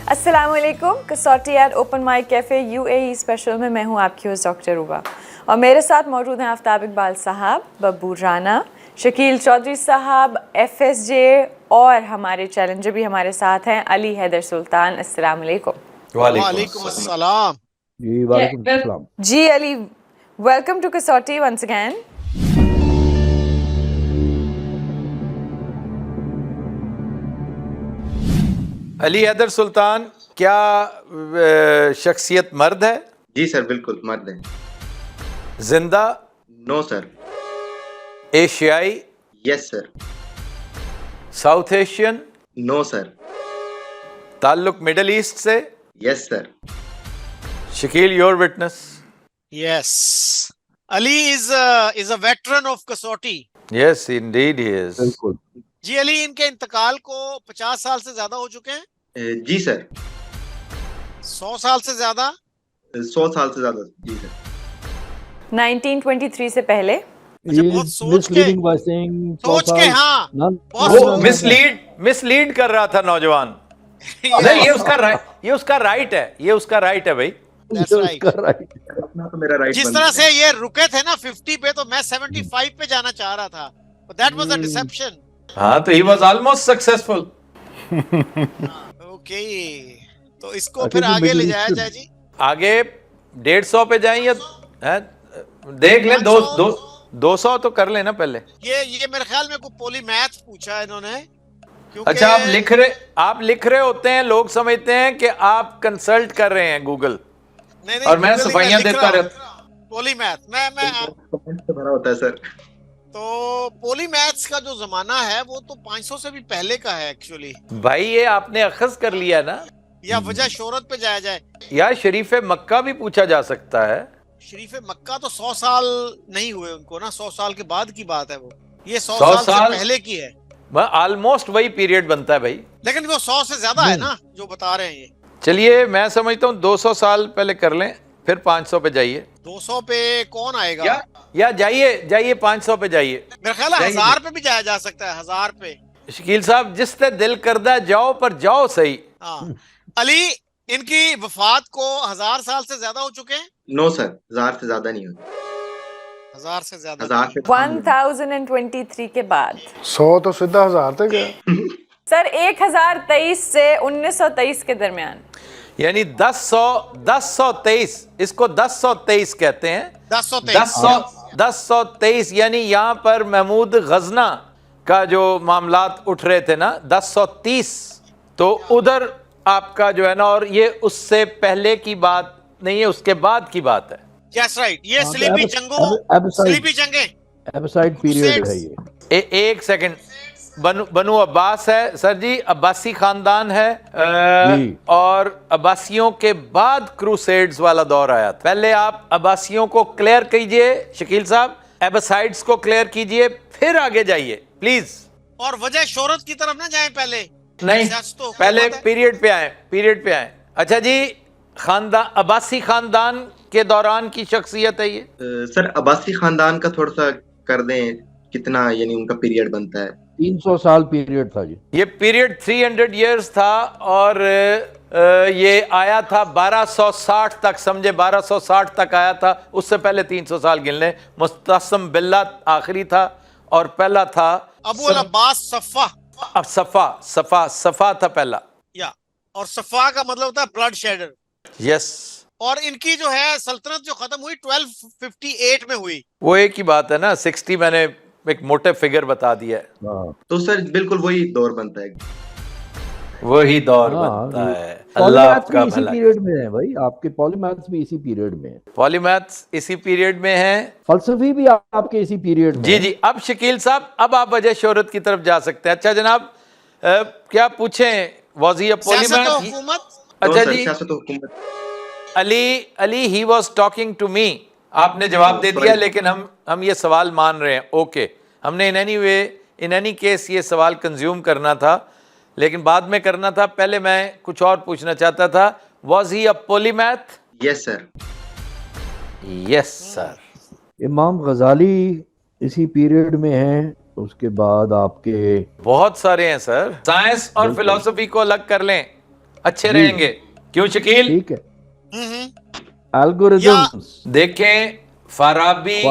अस्सलाम वालेकुम। Kasauti at open mic cafe UAE special में मैं हूँ आपकी होस्ट डॉक्टर रूबा और मेरे साथ मौजूद हैं आफ्ताब इकबाल साहब, बब्बू राना, शकील चौधरी साहब, FSJ और हमारे चैलेंजर भी हमारे साथ हैं अली हैदर सुल्तान। अस्सलाम वालेकुम। वालेकुम अस्सलाम। जी वालेकुम अस्सलाम। जी अली, वेलकम टू कसौटी वंस अगेन। अली हैदर सुल्तान, क्या शख्सियत मर्द है? जी सर, बिल्कुल मर्द है। जिंदा? No sir. एशियाई? Yes sir. South Asian? No sir. ताल्लुक मिडल ईस्ट से? Yes sir. Shakeel, your witness. Yes. Ali is a veteran of Kasauti. Yes, indeed he is. बिल्कुल। जी अली, इनके इंतकाल को 50 साल से ज्यादा हो चुके हैं? जी सर। 100 साल से ज्यादा? 100 साल से ज्यादा। जी सर। 1923 से पहले। अच्छा, बहुत सोच के हाँ वो मिसलीड कर रहा था नौजवान। नहीं, ये उसका राइट है भाई। That's right. अपना तो मेरा राइट। जिस तरह से ये रुके थे ना 50 पे, तो मैं 75 पे जाना चाह रहा था, but that was a deception. हाँ, तो he was almost successful. Okay, तो इसको फिर आगे ले जाया जाए जी। आगे 150 पे जाएं या देख लें, 200 तो कर लेना पहले। ये मेरे ख्याल में कोई पॉलीमैथ पूछा है इन्होंने। अच्छा, आप लिख रहे होते हैं, लोग समझते हैं कि आप कंसल्ट कर रहे हैं गूगल। नहीं, और मैं सफाइयां देता रहता। पॉलीमैथ मैं कमेंट से भरा होता है सर। तो पॉलीमैथ्स का जो जमाना है वो तो 500 से भी पहले का है एक्चुअली। भाई ये आपने अखज़ कर लिया ना। या वजह शोहरत पे जाया जाए, या शरीफ मक्का भी पूछा जा सकता है। शरीफ मक्का तो 100 साल नहीं हुए उनको ना, 100 साल के बाद की बात है वो। ये 100 साल से पहले की है। ऑलमोस्ट वही पीरियड बनता है भाई, लेकिन वो 100 से ज्यादा है ना जो बता रहे हैं ये। चलिए मैं समझता हूँ 200 साल पहले कर लें, फिर 500 पे जाइए। 200 पे कौन आएगा? या जाइए 500 पे जाइए। मेरा ख्याल है 1000 पे भी जाया जा सकता है। 1000 पे शकील साहब, जिससे दिल करदा जाओ, पर जाओ सही। हाँ। अली, इनकी वफात को 1000 साल से ज्यादा हो चुके हैं? नो सर, 1000 से ज्यादा नहीं होता। 1000 से ज्यादा? 1023 के बाद 100 तो सीधा 1000 तक है सर। 1023 से 1923 के दरमियान, यानी 1023, इसको 1023 कहते हैं। 1023 यानी यहाँ पर महमूद गजना का जो मामलात उठ रहे थे ना, 1030, तो उधर आपका जो है ना, और ये उससे पहले की बात नहीं है, उसके बाद की बात है। Yes, right. ये स्लीपी जंगें एबसाइड पीरियड है ये। एक सेकंड, बनु अब्बास है सर जी, अब्बासी खानदान है और अब्बासियों के बाद क्रूसेड्स वाला दौर आया था। पहले आप अब्बासियों को क्लियर कीजिए शकील साहब, एबसाइड्स को क्लियर कीजिए, फिर आगे जाइए प्लीज। और वजह शोहरत की तरफ ना जाएं पहले। नहीं, तो पहले पीरियड पे आए। अच्छा जी, खानदान, अब्बासी खानदान के दौरान की शख्सियत है ये। सर, अब्बासी खानदान का थोड़ा सा कर दें, कितना यानी उनका पीरियड बनता है? 300 साल पीरियड था जी। ये पीरियड 300 इयर्स था और ये आया था 1260 तक, समझे 1260 तक आया था। उससे पहले 300 साल गिन लें। मुस्तसम बिल्ला आखिरी था और पहला था अबू अब्बास सफ़ा। अब सफ़ा था पहला। या, और सफ़ा का मतलब होता है ब्लड शेडर। यस। और इनकी जो है सल्तनत जो खत्म हुई 1258 में हुई। वो एक ही बात है ना, 60 मैंने एक मोटे फिगर बता दिया है। तो सर बिल्कुल वही दौर बनता है। वही दौर बनता है। अल्लाह आपका इसी पीरियड में है भाई, आपके पॉलीमैथ्स भी इसी पीरियड में है। पॉलीमैथ्स इसी पीरियड में है, फलसफी भी आपके इसी पीरियड में। जी। अब शकील साहब, अब आप वजह शोहरत की तरफ जा सकते हैं। अच्छा जनाब, क्या पूछें? Was he polymath. अच्छा जी, Ali he was talking to me. आपने जवाब दे दिया, लेकिन हम ये सवाल मान रहे हैं। ओके, हमने इन एनी केस ये सवाल कंज्यूम करना था, लेकिन बाद में करना था। पहले मैं कुछ और पूछना चाहता था, was he a polymath? Yes sir. Yes sir. इमाम गजाली इसी पीरियड में है, उसके बाद आपके बहुत सारे हैं सर। साइंस और फिलॉसफी को अलग कर लें अच्छे रहेंगे. क्यों शकील? ठीक है. एल्गोरिदम्स देखें, फाराबी,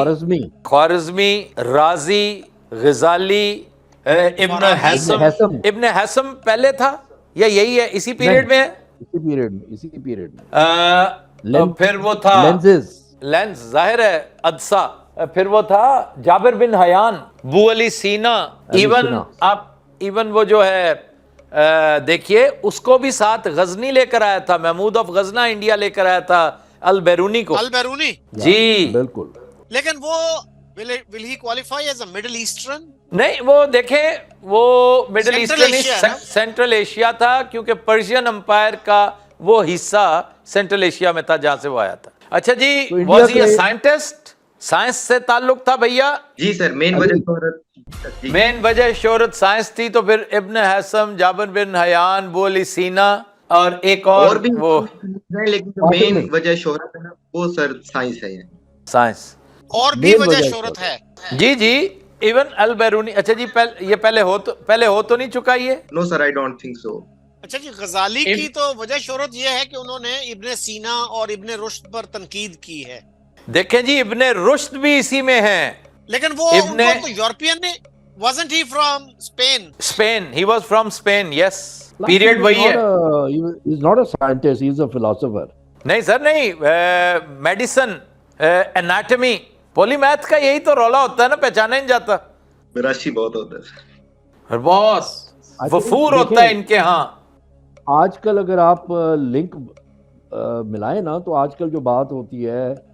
ख्वारिज़मी, राजी, गजाली, इब्न हैसम पहले था या यही है, इसी पीरियड में है? इसी पीरियड में. फिर वो था लेंस, जाहिर है, अदसा. फिर वो था जाबिर बिन हयान, बू अली सीना. इवन वो जो है देखिए, उसको भी साथ गजनी लेकर आया था, महमूद ऑफ गजना इंडिया लेकर आया था अल बैरूनी को. अल बैरूनी जी बिल्कुल. लेकिन वो will he qualify as a Middle Eastern? नहीं, वो देखें, वो मिडिल ईस्टर्न सेंट्रल एशिया था, क्योंकि पर्शियन एम्पायर का वो हिस्सा सेंट्रल एशिया में था जहां से वो आया था. अच्छा जी, was he a scientist? Science से ताल्लुक था भैया? जी सर. मेन वजह शोहरत साइंस थी. तो फिर इब्न हैसम, जाबिर बिन हयान, बू अली सीना और एक और भी वो है, लेकिन जो मेन वजह शोहरत है ना, वो सर साइंस है. साइंस और भी वजह शोहरत है. जी जी, इवन अल बैरूनी. अच्छा जी, ये पहले हो तो नहीं चुका ये? No sir, I don't think so. अच्छा जी, गजाली की तो वजह शोहरत ये है कि उन्होंने इब्ने सीना और इब्ने रुश्द पर तनकीद की है. देखें जी, इब्ने रुश्द भी इसी में है. लेकिन वो उनको तो यूरोपियन ने, wasn't he from Spain? He was from Spain, yes. Period वही है. He is not a scientist, he is a philosopher. नहीं सर, नहीं. मेडिसिन, एनाटॉमी, पॉलीमैथ का यही तो रौला होता है ना, पहचाना नहीं जाता. राशि बहुत होता है सर. बहुत वफूर होता है इनके यहाँ. आजकल अगर आप लिंक मिलाएं ना, तो आजकल जो बात होती है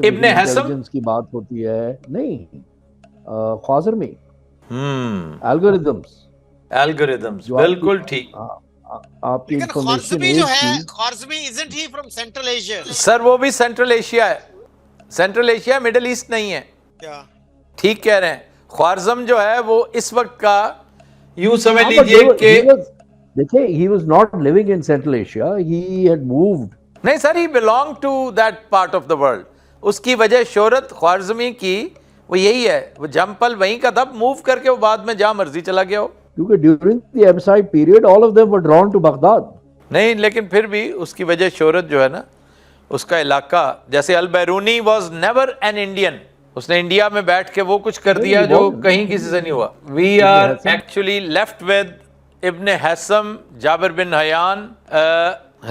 इब्न हैसम की बात होती है, नहीं, ख्वारिज़मी, एल्गोरिदम्स बिल्कुल ठीक. आपकी ख्वारिज़मी जो है, ख्वारिज़मी isn't he from Central Asia? Sir वो भी सेंट्रल एशिया है. सेंट्रल एशिया, मिडिल ईस्ट नहीं है. क्या ठीक कह रहे हैं. ख्वारिज़म जो है वो इस वक्त का, यूं समझ लीजिए कि देखिए, he was not living in Central Asia, he had moved. नहीं sir, he belonged to that part of the world. उसकी वजह शोहरत ख्वारिज़मी की वो यही है, वो जमपल वहीं का था, मूव करके वो बाद में जहाँ मर्जी चला गया हो. क्योंकि during the Abbasid period all of them were drawn to Baghdad. नहीं, लेकिन फिर भी उसकी वजह शोहरत जो है ना, उसका इलाका, जैसे अल बैरूनी वाज नेवर एन इंडियन. उसने इंडिया में बैठ के वो कुछ कर दिया जो कहीं किसी से नहीं हुआ. We are actually left with Ibn Haytham, Jabir bin Hayyan,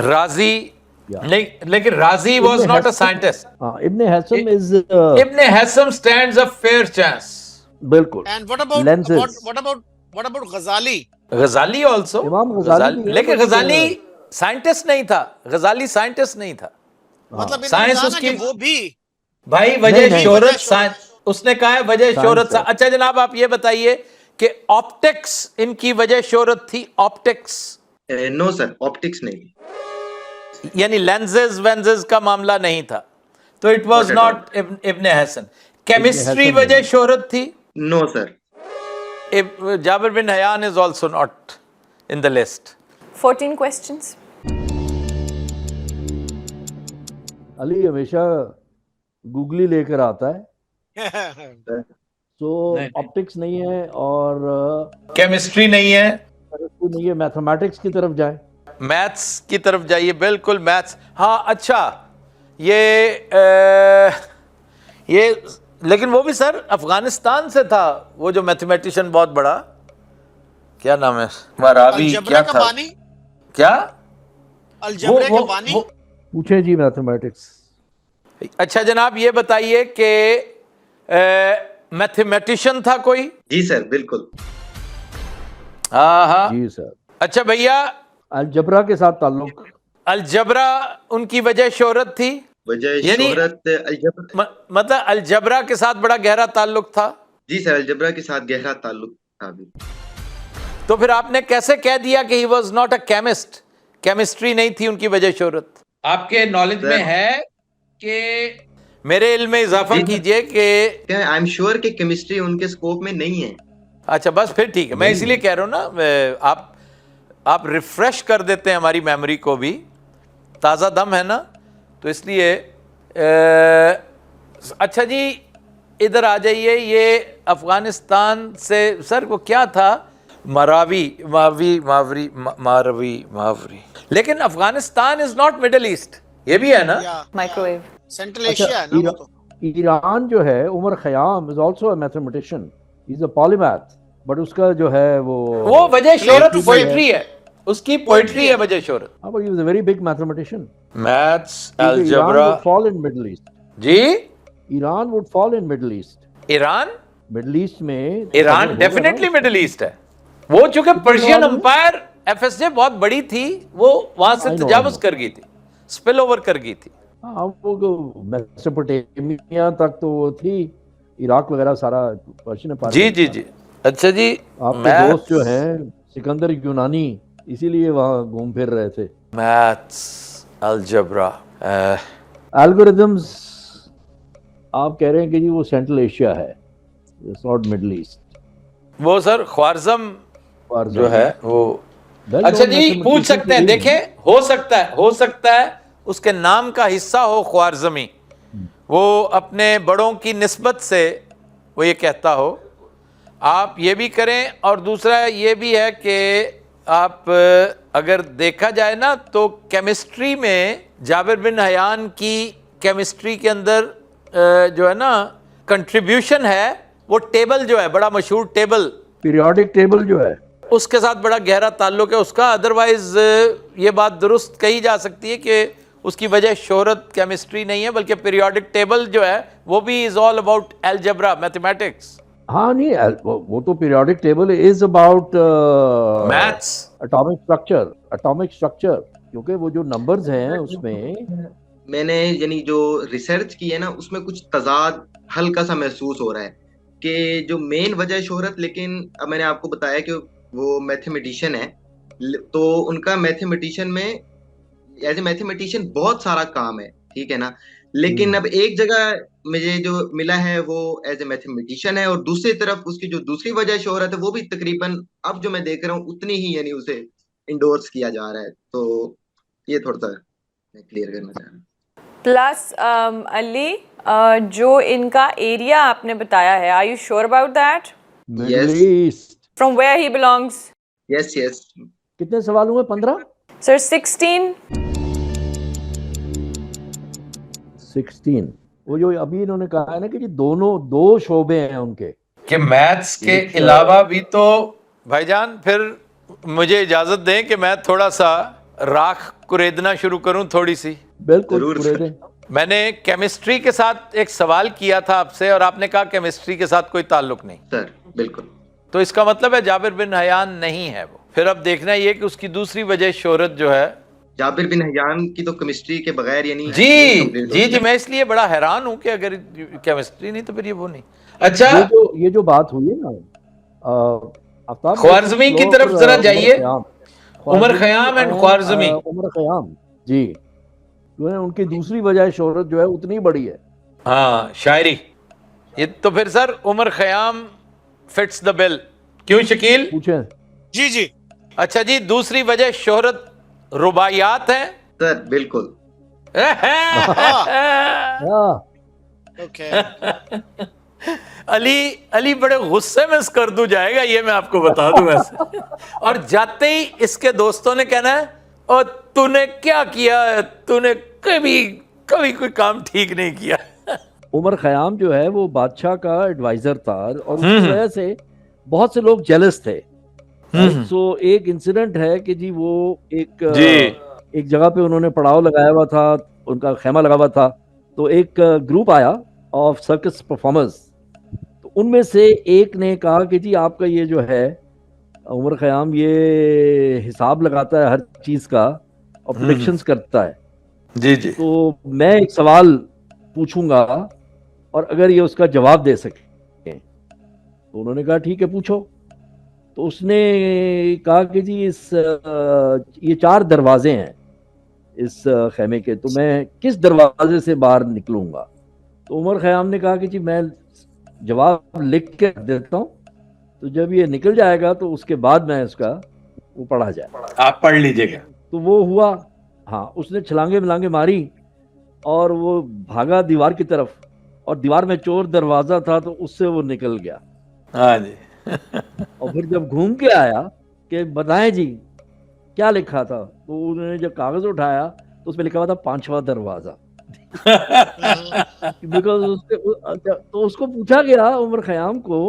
Razi. लेकिन Razi was not a scientist. Ibn Haytham stands a fair chance. बिल्कुल. And what about Ghazali? Ghazali also. लेकिन गजाली साइंटिस्ट नहीं था. गजाली साइंटिस्ट नहीं था. मतलब science उसकी, वो भी भाई वजह शोहरत, उसने कहा है वजह शोहरत. अच्छा जनाब, आप ये बताइए कि ऑप्टिक्स इनकी वजह शोहरत थी? ऑप्टिक्स? नो सर, ऑप्टिक्स नहीं. यानी लेंसेज का मामला नहीं था. तो it was not Ibn Haytham. Chemistry वजह शोहरत थी? No sir. Jabir bin Hayyan is also not in the list. 14 questions. Ali हमेशा गूगली लेकर आता है. तो ऑप्टिक्स नहीं है और केमिस्ट्री नहीं है, मैथमेटिक्स की तरफ जाए, मैथ्स की तरफ जाइए. बिल्कुल मैथ्स. हाँ अच्छा, ये लेकिन वो भी सर अफगानिस्तान से था, वो जो मैथमेटिशियन बहुत बड़ा, क्या नाम है, मारावी क्या था, क्या अलजबरे का बानी. पूछे जी मैथमेटिक्स. अच्छा जनाब, ये बताइए कि मैथमेटिशियन था कोई? जी सर, बिल्कुल. हाँ जी सर. अच्छा भैया, अलजबरा के साथ ताल्लुक? अलजबरा उनकी वजह शोहरत थी? मतलब अलजबरा के साथ बड़ा गहरा ताल्लुक था? जी सर, अलजबरा के साथ गहरा ताल्लुक था भी. तो फिर आपने कैसे कह दिया कि he was not a chemist? Chemistry नहीं थी उनकी वजह शोहरत? आपके नॉलेज में है कि, मेरे इल्म में इजाफा कीजिए कि आई एम श्योर कि केमिस्ट्री उनके स्कोप में नहीं है. अच्छा बस फिर ठीक है, मैं इसीलिए कह रहा हूँ ना, आप रिफ्रेश कर देते हैं हमारी मेमोरी को भी, ताज़ा दम है ना, तो इसलिए अच्छा जी इधर आ जाइए. ये अफगानिस्तान से सर वो क्या था, मारवी, لیکن Afghanistan is not Middle East, یہ بھی ہے نا؟ مائکروویو سینٹرل ایشیا ہے نا وہ تو. ایران جو ہے Omar Khayyam is also a mathematician, he is a polymath, but اس کا جو ہے وہ وجہ شہرت پوئٹری ہے، اس کی پوئٹری ہے وجہ شہرت. ہاں but he was a very big mathematician. Maths, algebra. Iran would fall in Middle East. جی Iran would fall in Middle East. Iran, Middle East میں ایران ڈیفینیٹلی مڈل ایسٹ ہے. وہ چونکہ Persian empire F S J بہت بڑی تھی، وہ وہاں سے تجاوز کر گئی تھی، سپل اوور کر گئی تھی. ہاں وہ میسوپوٹیمیا تک تو وہ تھی، عراق وغیرہ سارا پرشین امپائر. جی جی جی. اچھا جی، آپ کے دوست جو ہیں سکندر یونانی اسی لیے وہاں گھوم پھر رہے تھے. میتھس، الجبرا، الگوریدمز آپ کہہ رہے ہیں کہ جی وہ سینٹرل ایشیا ہے، اٹس ناٹ مڈل ایسٹ. وہ سر خوارزم جو ہے وہ. اچھا جی پوچھ سکتے ہیں، دیکھیں ہو سکتا ہے اس کے نام کا حصہ ہو خوارزمی، وہ اپنے بڑوں کی نسبت سے وہ یہ کہتا ہو. آپ یہ بھی کریں، اور دوسرا یہ بھی ہے کہ آپ اگر دیکھا جائے نا تو کیمسٹری میں جابر بن حیان کی کیمسٹری کے اندر جو ہے نا کنٹریبیوشن ہے، وہ ٹیبل جو ہے بڑا مشہور ٹیبل، پیریوڈک ٹیبل جو ہے، اس کے ساتھ بڑا گہرا تعلق ہے اس کا. ادروائز یہ بات درست کہی جا سکتی ہے کہ اس کی وجہ شہرت کیمسٹری نہیں ہے، بلکہ پیریوڈک ٹیبل جو ہے وہ بھی از آل اباؤٹ الجبرا، میتھمیٹکس. ہاں نہیں وہ تو periodic table is about maths, atomic structure, کیونکہ وہ جو نمبرز ہیں اس میں نے یعنی جو ریسرچ کی ہے نا اس میں کچھ تضاد ہلکا سا محسوس ہو رہا ہے کہ جو مین وجہ شہرت، لیکن اب میں نے آپ کو بتایا کہ وہ میتھمیٹیشین ہے، تو ان کا میتھمیٹیشین میں ایز اے میتھمیٹیشین بہت سارا کام ہے، ٹھیک ہے نا، لیکن اب ایک جگہ مجھے جو ملا ہے وہ ایز اے میتھمیٹیشین ہے، اور دوسری طرف اس کی جو دوسری وجہ شہرت ہے وہ بھی تقریباً اب جو میں دیکھ رہا ہوں اتنی ہی یعنی اسے انڈورس کیا جا رہا ہے. تو یہ تھوڑا سا میں کلیئر کرنا چاہ رہا ہوں. پلس علی جو ان کا ایریا آپ نے بتایا ہے، are you sure about that? Middle east. From where he belongs? Yes yes. کتنے سوال ہوئے؟ 15 سر 16. وہ جو ابھی انہوں نے کہا ہے نا کہ جی دو شعبے ہیں ان کے، کہ میتھس کے علاوہ بھی. تو بھائی جان پھر مجھے اجازت دیں کہ میں تھوڑا سا راکھ کریدنا شروع کروں تھوڑی سی. بالکل. میں نے کیمسٹری کے ساتھ ایک سوال کیا تھا آپ سے، اور آپ نے کہا کیمسٹری کے ساتھ کوئی تعلق نہیں. سر بالکل. تو اس کا مطلب ہے جابر بن حیان نہیں ہے وہ. پھر اب دیکھنا یہ کہ اس کی دوسری وجہ شہرت جو ہے. جابر بن حیان کی تو کیمسٹری کے بغیر یعنی جی میں اس لیے بڑا حیران ہوں کہ اگر کیمسٹری نہیں تو پھر یہ وہ نہیں. اچھا یہ جو بات ہوئی ہے نا خوارزمی کی طرف ذرا جائیے. عمر خیام اینڈ خوارزمی. عمر خیام جی ان کی دوسری وجہ شہرت جو ہے اتنی بڑی ہے. ہاں شاعری. یہ تو پھر سر عمر خیام فٹس دا بل. کیوں شکیل؟ پوچھیں. جی. اچھا جی دوسری وجہ شہرت رباعیات ہیں سر. بالکل. علی بڑے غصے میں اسکردو جائے گا، یہ میں آپ کو بتا دوں ایسے. اور جاتے ہی اس کے دوستوں نے کہنا ہے اور تو نے کیا کیا، تو نے کبھی کوئی کام ٹھیک نہیں کیا. عمر خیام جو ہے وہ بادشاہ کا ایڈوائزر تھا، اور اس کی وجہ سے بہت سے لوگ جیلس تھے. سو ایک انسیڈنٹ ہے کہ جی وہ ایک جگہ پہ انہوں نے پڑاؤ لگایا ہوا تھا، ان کا خیمہ لگا ہوا تھا، تو ایک گروپ آیا آف سرکس پرفارمرز. تو ان میں سے ایک نے کہا کہ جی آپ کا یہ جو ہے عمر خیام یہ حساب لگاتا ہے ہر چیز کا اور پریڈکشنز کرتا ہے. جی تو میں ایک سوال پوچھوں گا اور اگر یہ اس کا جواب دے سکے. تو انہوں نے کہا ٹھیک ہے پوچھو. تو اس نے کہا کہ جی یہ 4 دروازے ہیں اس خیمے کے، تو میں کس دروازے سے باہر نکلوں گا؟ تو عمر خیام نے کہا کہ جی میں جواب لکھ کے دیتا ہوں، تو جب یہ نکل جائے گا تو اس کے بعد میں اس کا وہ پڑھا جائے، آپ پڑھ لیجئے گا. تو وہ ہوا. ہاں اس نے چھلانگے ملانگے ماری اور وہ بھاگا دیوار کی طرف، اور دیوار میں چور دروازہ تھا تو اس سے وہ نکل گیا. ہاں جی. اور پھر جب گھوم کے آیا کہ بتائیں جی क्या लिखा था, तो उन्होंने जब कागज उठाया तो उसमें लिखा हुआ था 5वां दरवाजा। बिकॉज तो उसको पूछा गया उमर खयाम को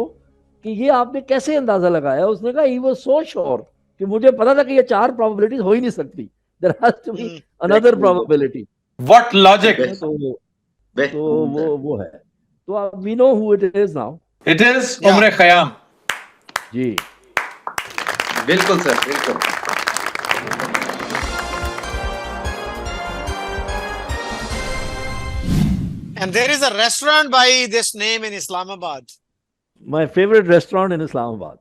कि ये आपने कैसे अंदाजा लगाया, उसने कहा ही वाज सो श्योर कि मुझे पता था कि ये 4 प्रोबेबिलिटीज हो ही नहीं सकती, there has to be another probability. What logic. तो वो है, तो we know who it is now. It is Umar Khayyam ji, बिल्कुल सर, बिल्कुल। And there is a restaurant by this name in Islamabad. my favorite restaurant in Islamabad.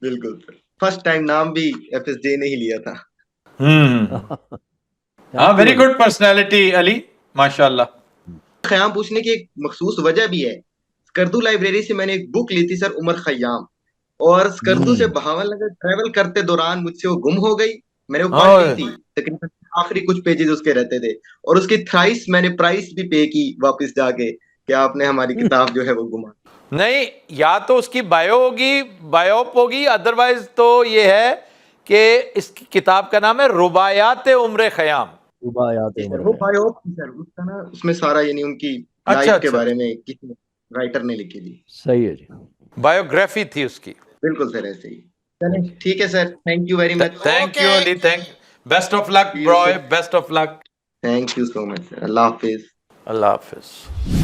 बिल्कुल sir, first time नाम भी FSJ ने ही लिया था। हाँ, वेरी गुड पर्सनालिटी अली, माशाल्लाह। खयाम पूछने की एक मखसूस वजह भी है। स्कर्दू लाइब्रेरी से मैंने एक बुक ली थी सर, उमर खयाम, और स्कर्दू से बहावलनगर ट्रैवल करते दौरान मुझसे वो गुम हो गई। मैंने वो पढ़ ली थी, तकरीबन आखिरी कुछ पेजेस उसके रहते थे, और उसकी थ्राइस मैंने प्राइस भी पे की वापस जाके कि आपने हमारी किताब जो है वो गुमा। नहीं, या तो उसकी बायो होगी, बायोप होगी, अदरवाइज तो ये है कि इसकी किताब का नाम है रुबायात उम्र खयाम। रुबायात वो बायोप सर, उसका ना उसमें सारा यानी उनकी लाइफ के बारे में किसी राइटर ने लिखी थी। सही है जी, बायोग्राफी थी उसकी। बिल्कुल सर, ऐसे ही। चलें, ठीक है sir, thank you very much. Thank you Ali, thank, best of luck bro, best of luck. Thank you so much sir, Allah Hafiz. Allah Hafiz.